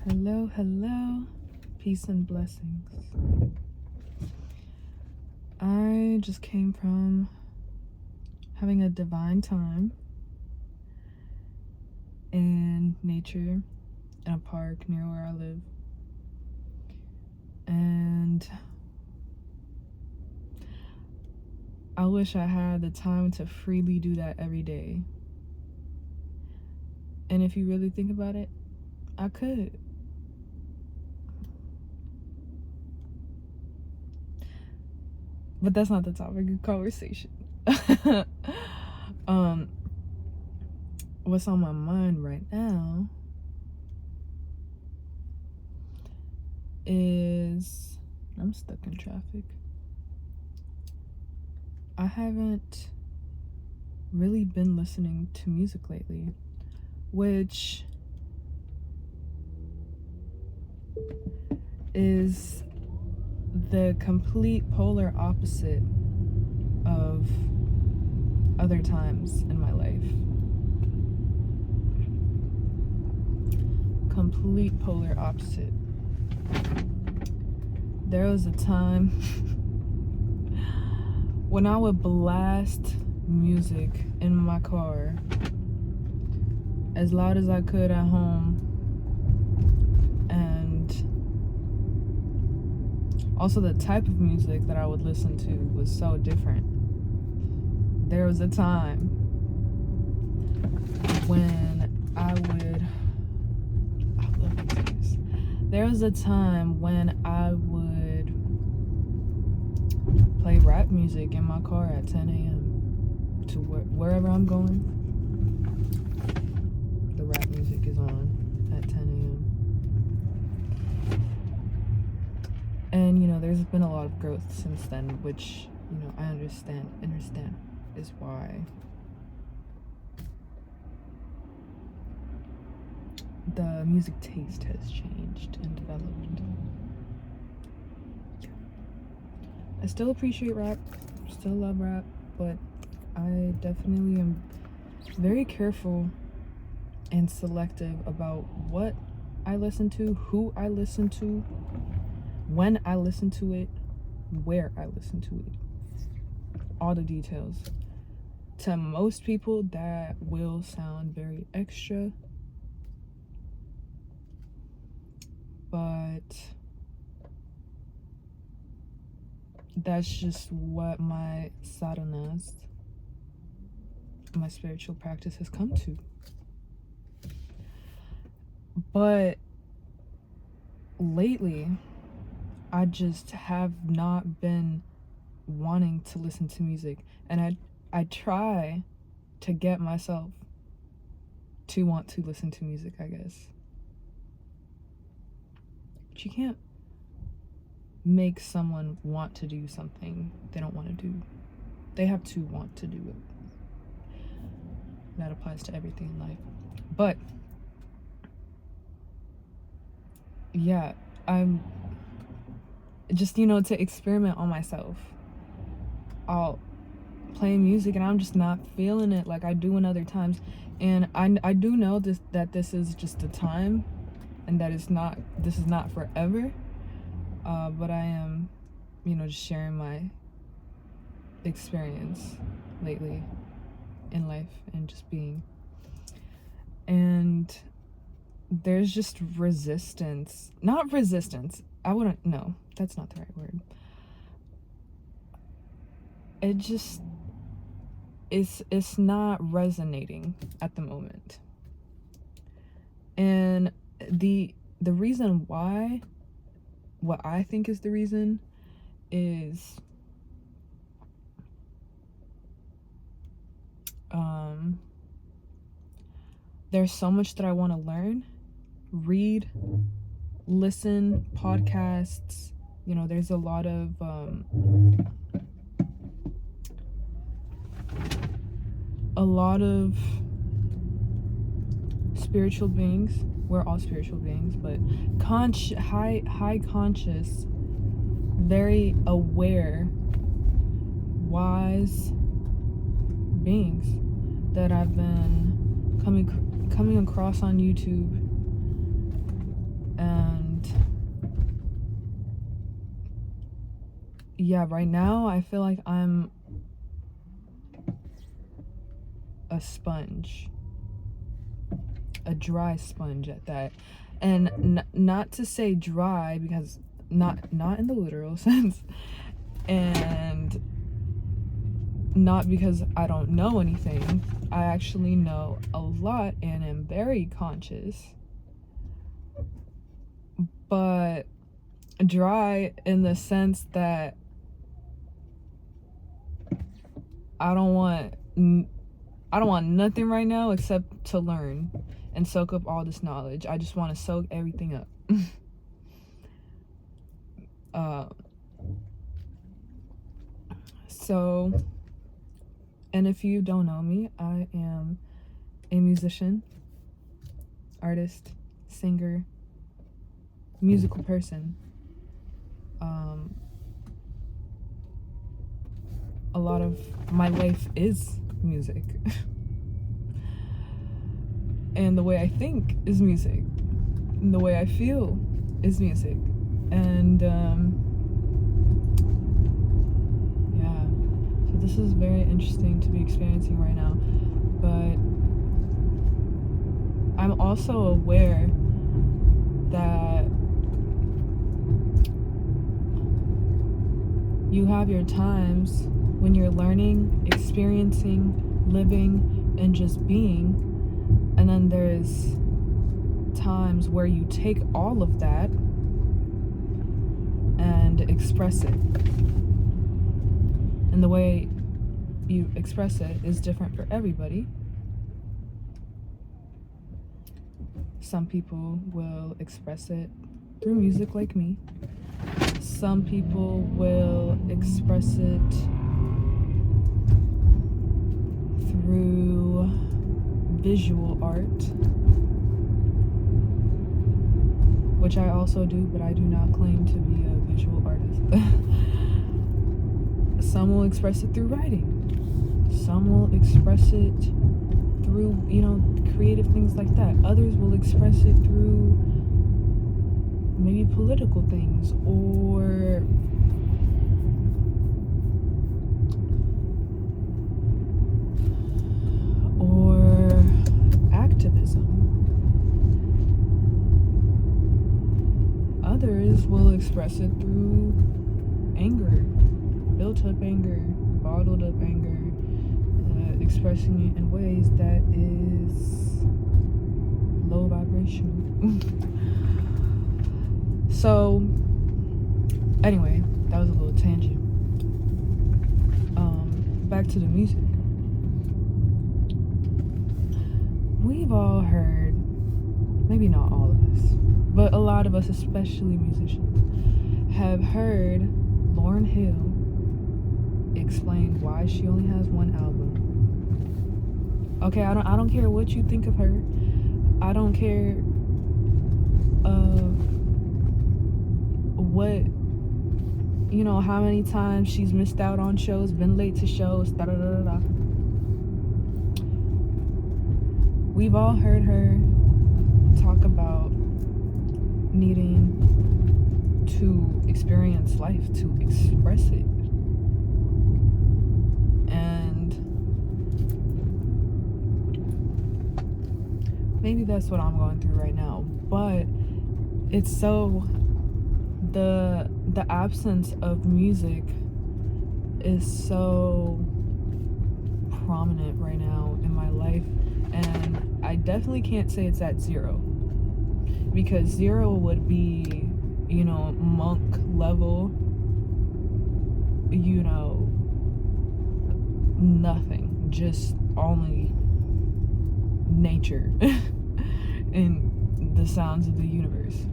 Hello, hello, peace and blessings. I just came from having a divine time in nature in a park near where I live. And I wish I had the time to freely do that every day. And if you really think about it, I could. But that's not the topic of conversation. What's on my mind right now is I'm stuck in traffic. I haven't really been listening to music lately, which is the complete polar opposite of other times in my life. Complete polar opposite. There was a time when I would blast music in my car as loud as I could at home, and also the type of music that I would listen to was so different. There was a time when I would play rap music in my car at 10 a.m. to wherever I'm going. The rap music is on at 10 a.m. And there's been a lot of growth since then, which I understand is why the music taste has changed and developed. I still appreciate rap, still love rap, but I definitely am very careful and selective about what I listen to, who I listen to, when I listen to it, where I listen to it. All the details. To most people, that will sound very extra, but that's just what my sadhanas, my spiritual practice, has come to. But lately, I just have not been wanting to listen to music, and I try to get myself to want to listen to music, I guess. But you can't make someone want to do something they don't want to do. They have to want to do it. That applies to everything in life. But yeah, I'm just to experiment on myself. I'll play music and I'm just not feeling it like I do in other times, and I do know that this is just a time, and that this is not forever. But I am, just sharing my experience lately in life and just being. And there's just resistance. Not resistance. No, that's not the right word. It just, it's not resonating at the moment. And the reason why, what I think is the reason, is there's so much that I want to learn, read, listen, podcasts. There's a lot of spiritual beings. We're all spiritual beings, but high conscious, very aware, wise beings that I've been coming across on YouTube yeah, right now I feel like I'm a sponge, a dry sponge at that. And not to say dry, because not in the literal sense, and not because I don't know anything. I actually know a lot and am very conscious, but dry in the sense that I don't want nothing right now except to learn and soak up all this knowledge. I just want to soak everything up. So, and if you don't know me, I am a musician, artist, singer, musical person. A lot of my life is music. And the way I think is music. And the way I feel is music. And yeah, so this is very interesting to be experiencing right now. But I'm also aware that you have your times when you're learning, experiencing, living, and just being. And then there's times where you take all of that and express it. And the way you express it is different for everybody. Some people will express it through music like me. Some people will express it through visual art, which I also do, but I do not claim to be a visual artist. Some will express it through writing. Some will express it through, creative things like that. Others will express it through maybe political things or activism. Others will express it through anger, built up anger, bottled up anger, expressing it in ways that is low vibrational. So, anyway, that was a little tangent. Back to the music. We've all heard, maybe not all of us, but a lot of us, especially musicians, have heard Lauryn Hill explain why she only has one album. Okay, I don't care what you think of her. I don't care what, how many times she's missed out on shows, been late to shows, da da da da. We've all heard her talk about needing to experience life, to express it. And maybe that's what I'm going through right now. But it's so, the absence of music is so prominent right now in my life. And I definitely can't say it's at zero, because zero would be, monk level, nothing, just only nature and the sounds of the universe.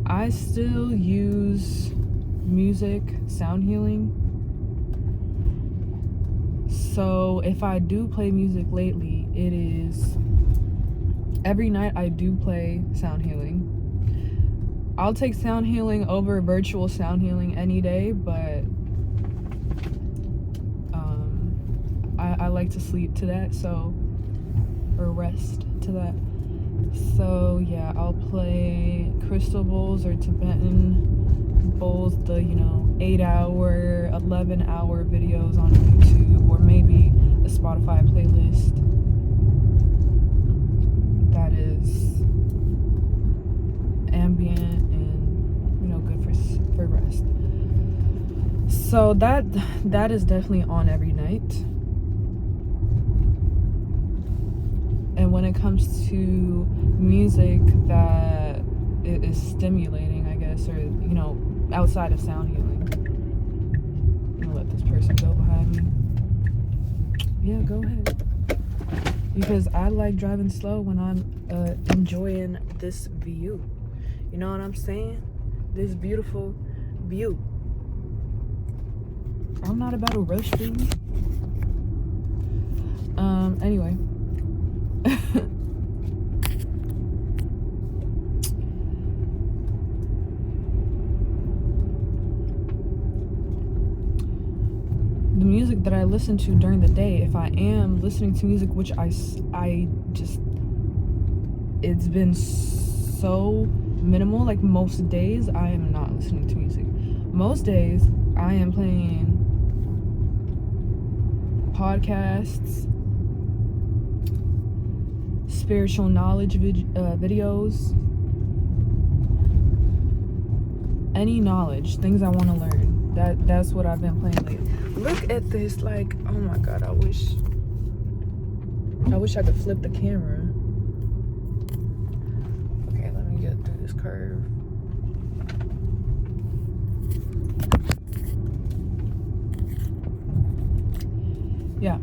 I still use music, sound healing. So if I do play music lately, it is every night I do play sound healing. I'll take sound healing over virtual sound healing any day, but I like to sleep to that, or rest to that. So yeah, I'll play crystal bowls or Tibetan bowls the 8-hour, 11-hour videos on YouTube, or maybe a Spotify playlist that is ambient and good for rest. So that is definitely on every night. And when it comes to music that is stimulating, I guess, or outside of sound healing, I'm gonna let this person go behind me. Yeah, go ahead, because I like driving slow when I'm enjoying this view. You know what I'm saying? This beautiful view. I'm not about to rush things. Anyway. The music that I listen to during the day, if I am listening to music, which I just, it's been so minimal. Like most days I am not listening to music. Most days I am playing podcasts, spiritual knowledge videos, any knowledge, things I want to learn. That's what I've been playing lately. Look at this, like, oh my god, I wish I could flip the camera. Okay, let me get through this curve. Yeah.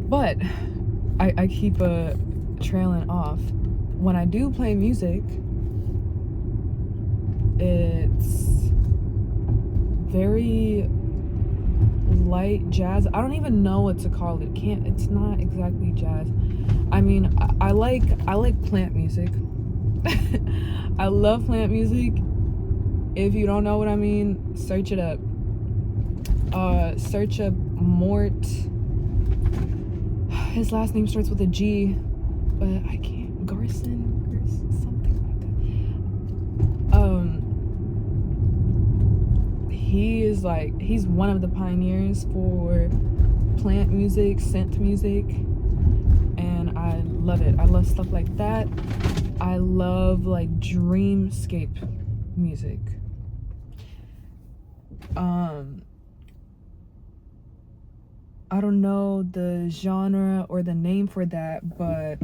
But I keep trailing off. When I do play music, it's very light jazz. I don't even know what to call it. It's not exactly jazz. I mean, I like plant music. I love plant music. If you don't know what I mean, search it up. Search up Mort. His last name starts with a G, but I can't. Garson, something like that. He's one of the pioneers for plant music, synth music, and I love it. I love stuff like that. I love like dreamscape music. I don't know the genre or the name for that, but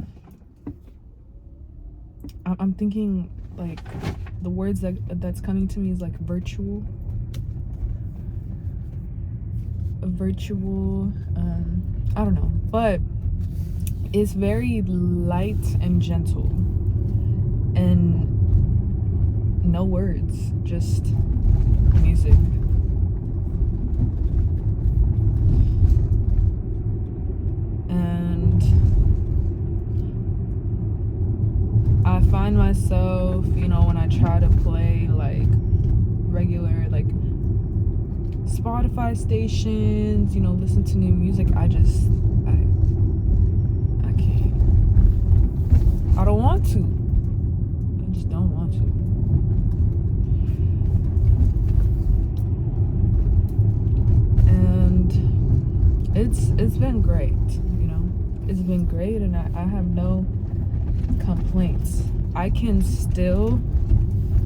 I'm thinking like the words that's coming to me is like virtual, I don't know, but it's very light and gentle and no words, just music. And I find myself, when I try to play like regular like Spotify stations, listen to new music, I can't. I don't want to. I just don't want to. And it's been great, It's been great, and I have no complaints. I can still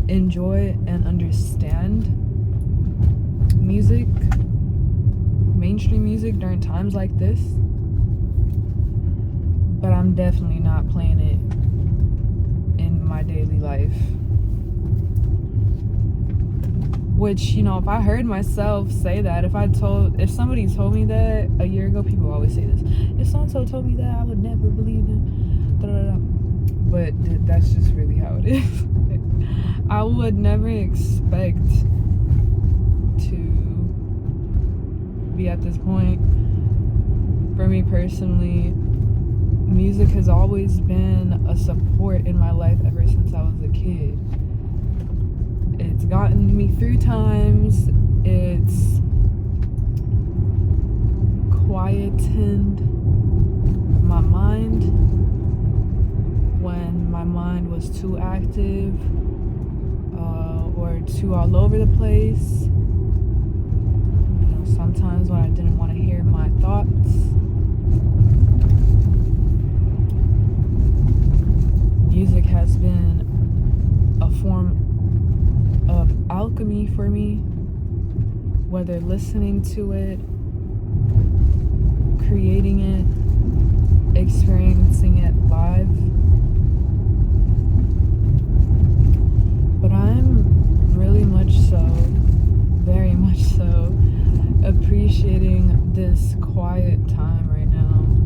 enjoy and understand music, mainstream music, during times like this, but I'm definitely not playing it in my daily life. Which, if I heard myself say that, if somebody told me that a year ago, people always say this, if so-and-so told me that, I would never believe them, but that's just really how it is. I would never expect to be at this point. For me personally, music has always been a support in my life ever since I was a kid. It's gotten me through times. It's quietened my mind. was too active or too all over the place. You know, sometimes when I didn't want to hear my thoughts. Music has been a form of alchemy for me, whether listening to it, creating it, experiencing it live. But I'm really much so, very much so, appreciating this quiet time right now.